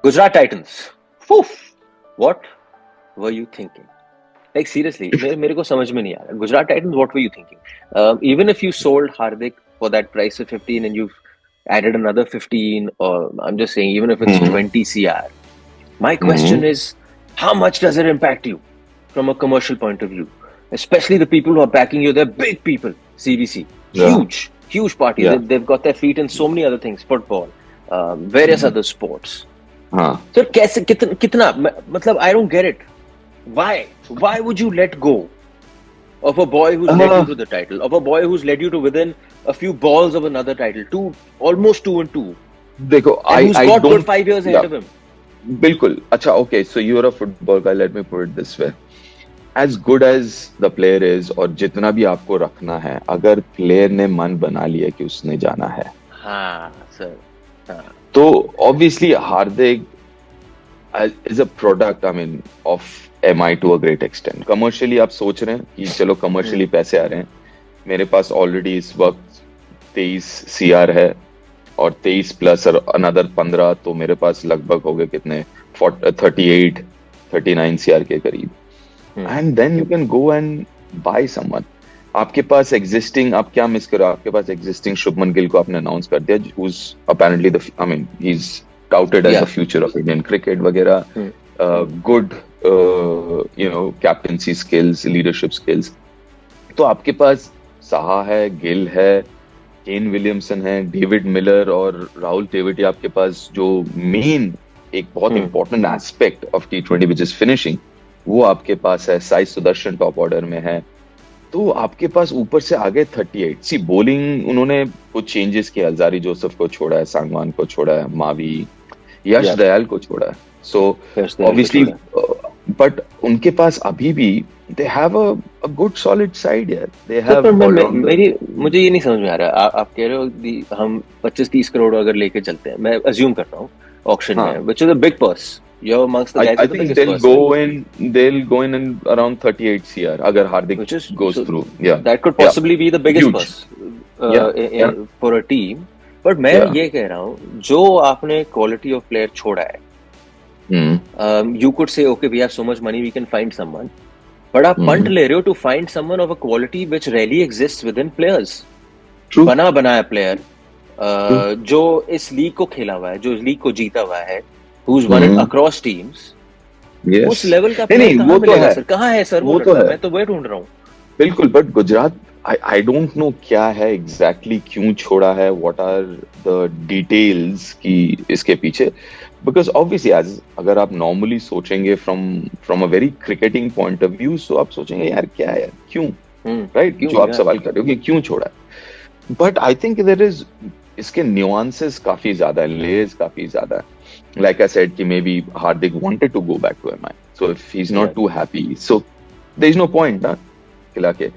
Gujarat Titans. Woof. What were you thinking? Like seriously, मेरे को समझ में नहीं आ रहा. Gujarat Titans, what were you thinking? Even if you sold Hardik for that price of 15 and you've added another 15, or I'm just saying, even if it's 20 CR, my question is, how much does it impact you from a commercial point of view? Especially the people who are backing you, they're big people. CBC, huge party. Yeah. They've got their feet in so many other things, football, various other sports. So कैसे कितना मतलब I don't get it. Why would you let go of a boy who's led you to the title, of a boy who's led you to within a few balls of another title, almost 2-2. देखो, who's got good 5 years ahead of him. बिल्कुल. अच्छा, okay, so you're a football guy. Let me put it this way. As good as the player is, और जितना भी आपको रखना है, अगर प्लेयर ने मन बना लिया कि उसने जाना है, हाँ सर, तो obviously Hardik is a product, I mean, of MI to a great extent. Commercially आप सोच रहे हैं कि चलो commercially पैसे आ रहे हैं, मेरे पास ऑलरेडी इस वक्त 23 CR है और 23 प्लस another 15, तो मेरे पास लगभग हो गए कितने 38-39 CR के करीब. And then you can go and buy someone. आपके पास existing, आप क्या मिस करो, आपके पास existing शुभमन गिल को आपने अनाउंस कर दिया, who's apparently he's touted as the future of Indian cricket वगैरह, good captaincy skills, leadership skills. तो आपके पास साहा है, गिल है, केन विलियमसन है, डेविड मिलर और राहुल तेवटी, आपके पास जो मेन एक बहुत important aspect of T20 which is finishing, वो आपके पास है. साई सुदर्शन टॉप ऑर्डर में है. तो आपके पास ऊपर से आगे 38. सी बॉलिंग उन्होंने कुछ चेंजेस किए, हजारी जोसेफ को छोड़ा है, सांगवान को छोड़ा है, मावी, यश दयाल को छोड़ा है. सो ऑब्वियसली बट उनके पास अभी भी they have a good solid side यार. They have मुझे ये नहीं समझ में आ रहा. आप कह रहे हो हम 25-30 करोड़ अगर लेके चलते हैं, मैं अज्यूम करता हूँ ऑक्शन में, which is a big purse. You're amongst the guys. I think they'll go in around 38 CR अगर हार्दिक goes through. Yeah, that could possibly be the biggest purse for a team. But मैं ये कह रहा हूँ, जो आपने quality of player छोड़ा है, you could say okay, we have so much money, we can find someone. But आप पंट ले रहे हो to find someone of a quality which rarely exists within players. True. बना बनाया प्लेयर जो इस लीग को खेला हुआ है, जो इस लीग को जीता हुआ है, who's won it across teams. Yes. उस लेवल का प्लेयर कहाँ मिलेगा सर? कहाँ है सर? वो तो है. मैं तो वही ढूंढ रहा हूँ. बिल्कुल. But Gujarat, I don't know क्या है exactly, क्यों छोड़ा है, what are the details की इसके पीछे. Because obviously अगर आप normally सोचेंगे from a very cricketing point of view, so आप सोचेंगे यार क्या है, क्यों, right? जो आप सवाल कर रहे हो कि क्यों छोड़ा है. But I think there is इसके nuances काफी ज्यादा है, layers काफी ज्यादा है. Like I said कि maybe Hardik wanted to go back to MI, so if he's not too happy, so there is no point ना खिला के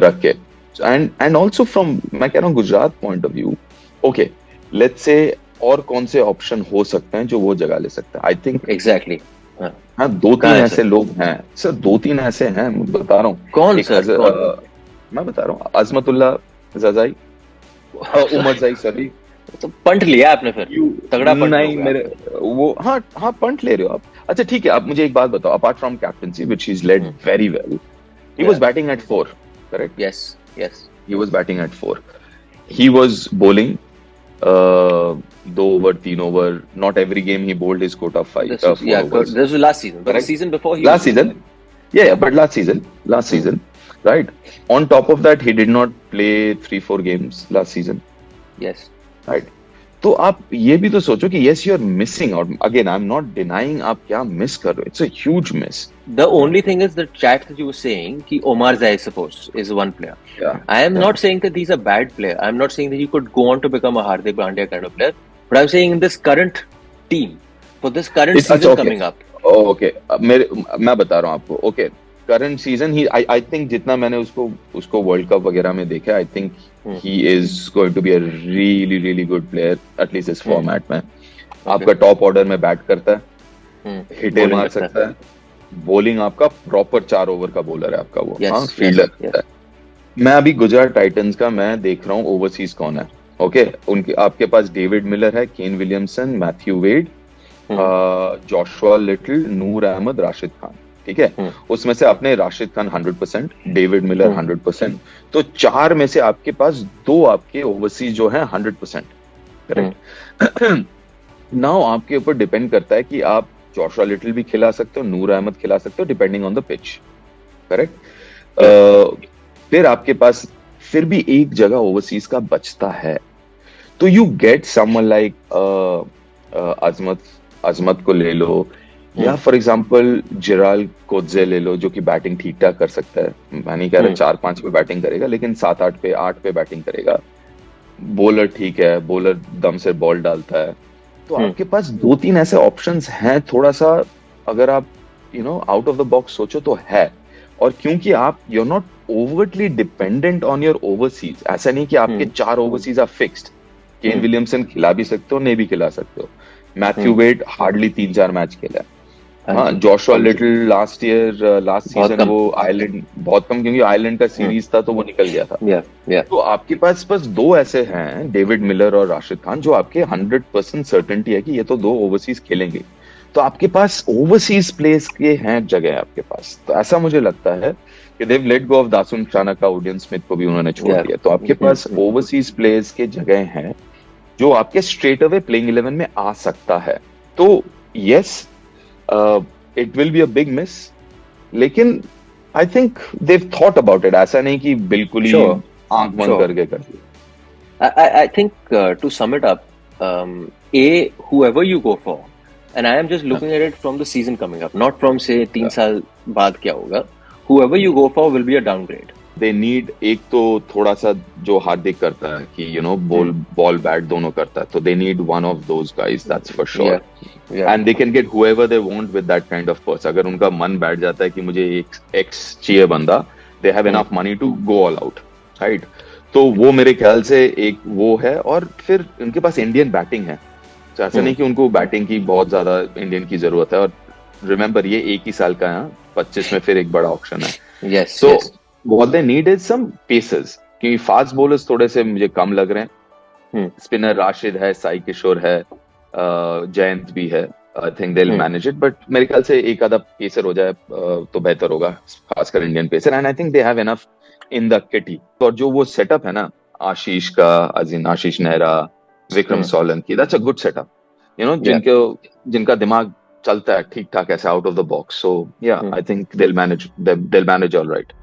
रख के. And also from मैं कह रहा हूँ Gujarat point of view, okay, let's say और कौन से ऑप्शन हो सकते हैं जो वो जगह ले सकते हैं. I think exactly. हाँ, 2-3 ऐसे लोग हैं सर, 2-3 ऐसे हैं, मैं बता रहा हूँ. कौन सर? मैं बता रहा हूँ, अजमतुल्ला ज़ज़ाई, उमर ज़ाई सरी. तो पंट लिया आपने फिर? तगड़ा पंट नहीं मेरे वो. हाँ पंट ले रहे हो आप. अच्छा ठीक है, आप मुझे एक बात बताओ. Apart from captaincy which he is led very well, he was batting at 4, correct? Yes he was batting at 4. He was bowling 2 over, 3 over. Not every game he bowled his quota of 5. This was last season. But the season before last season. Yeah, but last season, right? On top of that, he did not play 3-4 games last season. Yes. Right. तो आप ये भी तो सोचो कि yes, you are missing out. Again, I'm not denying आप क्या miss कर रहे हो. It's a huge miss. The only thing is the chat that you were saying कि Omar Zai, suppose, is one player. Yeah. I am not saying that he's a bad player. I'm not saying that he could go on to become a Hardik Pandya kind of player. But I'm saying in this current team, for this current season coming up. Oh, okay. मैं बता रहा हूँ आपको. Okay. Current season, I think जितना मैंने उसको World Cup वगैरह में देखा, I think he is going to be a really really good player, at least इस format में. आपका टॉप ऑर्डर में बैट करता है, हिटे मार सकता है, बॉलिंग आपका प्रॉपर 4 ओवर का बॉलर है आपका वो. हाँ, फील्डर. मैं अभी गुजरात टाइटंस का मैं देख रहा हूँ ओवरसीज कौन है. ओके, उनके आपके पास डेविड मिलर है, Kane Williamson, Matthew Wade, Joshua Little, Noor Ahmad, Rashid Khan, ठीक है। हम्म, उसमें से आपने राशिद खान 100%, डेविड मिलर हम्म, 100%, तो चार में से आपके पास दो आपके ओवरसीज जो है 100%, हम्म, करेक्ट। नाउ आपके ऊपर डिपेंड करता है कि आप जोशुआ लिटिल भी खिला सकते हो, नूर अहमद खिला सकते हो, depending on the pitch, yeah, correct. फिर आपके पास फिर भी एक जगह ओवरसीज का बचता है, तो यू गेट समवन लाइक अजमत, अजमत को ले लो, या हम्म, फॉर एग्जांपल जिराल कोत्जे ले लो, जो कि बैटिंग ठीक ठाक कर सकता है। मैं नहीं कह रहा हम्म, 4-5 पे बैटिंग करेगा, लेकिन 7-8 पे, 8 पे बैटिंग करेगा। बॉलर ठीक है, बॉलर दम से बॉल डालता है। तो हम्म, आपके पास दो तीन ऐसे ऑप्शंस हैं, थोड़ा सा अगर आप आउट ऑफ द बॉक्स सोचो तो है। और क्योंकि आप you are not overtly dependent on your overseas, ऐसा नहीं कि आपके हम्म, चार overseas are fixed. Kane hmm, Williamson खिला भी सकते हो, नहीं भी खिला सकते हो। Matthew hmm, Wade hardly 3-4 match खेला है। हाँ हाँ, जी, जोशुआ हाँ जी, लिटिल लास्ट ईयर, लास्ट बहुत सीजन कम। वो आयरलैंड बहुत कम, क्योंकि आयरलैंड का हम्म, सीरीज था तो वो निकल गया था। या या तो आपके पास बस दो ऐसे हैं, डेविड मिलर और राशिद खान, जो आपके 100% सर्टेनिटी है कि ये तो दो ओवरसीज खेलेंगे। तो आपके पास ओवरसीज प्लेस के हैं जगह आपके पास, तो ऐसा मुझे लगता है कि they've let go of Dasun Shanaka, Odean Smith को भी उन्होंने छोड़ या दिया, तो आपके पास ओवरसीज प्लेयर्स के जगह हैं जो आपके स्ट्रेट अवे प्लेइंग 11 में आ सकता है। तो yes, it will be a big miss, लेकिन I think they've thought about it, ऐसा नहीं कि बिल्कुल ही श्योर, आंख बंद श्योर। करके कर दिया। I think to sum it up, whoever you go for, and I am just looking at it from the season coming up, not from say 3 साल बाद क्या होगा. Whoever you go for will be a downgrade. They need, एक तो थोड़ा सा जो हार्दिक करता है कि बॉल बॉल बैट दोनों करता है, तो they need one of those guys, that's for Yeah, sure. yeah. And they can get whoever they want with that kind of purse. अगर उनका मन बैठ जाता है कि मुझे एक एक्स चाहिए बंदा, they have Hmm, enough money to go all out, right. तो वो मेरे ख्याल से एक वो है, और फिर उनके पास इंडियन बैटिंग है, तो ऐसा hmm. नहीं कि उनको बैटिंग की बहुत ज्यादा इंडियन की जरूरत है। और रिमेंबर, ये एक ही साल का है, 25 में फिर एक बड़ा ऑप्शन है। Yes, so yes. What they need is some pacers, क्योंकि फास्ट बॉलर्स थोड़े से मुझे कम लग रहे हैं। Hmm, स्पिनर राशिद है, साई किशोर है, जयंत भी है, आई think they will hmm. Manage it, but मेरे ख्याल से एक आधा पेसर हो जाए तो बेहतर होगा, खासकर Indian pacer. And I think they have enough in the kitty. और जो वो सेटअप है ना, आशीष का, अजीन Ashish Nehra, Vikram Hmm. Solanki, that's a good setup, Yeah. जिनका दिमाग चलता है ठीक ठाक ऐसे out of the box. So yeah, Hmm. I think they'll manage all right.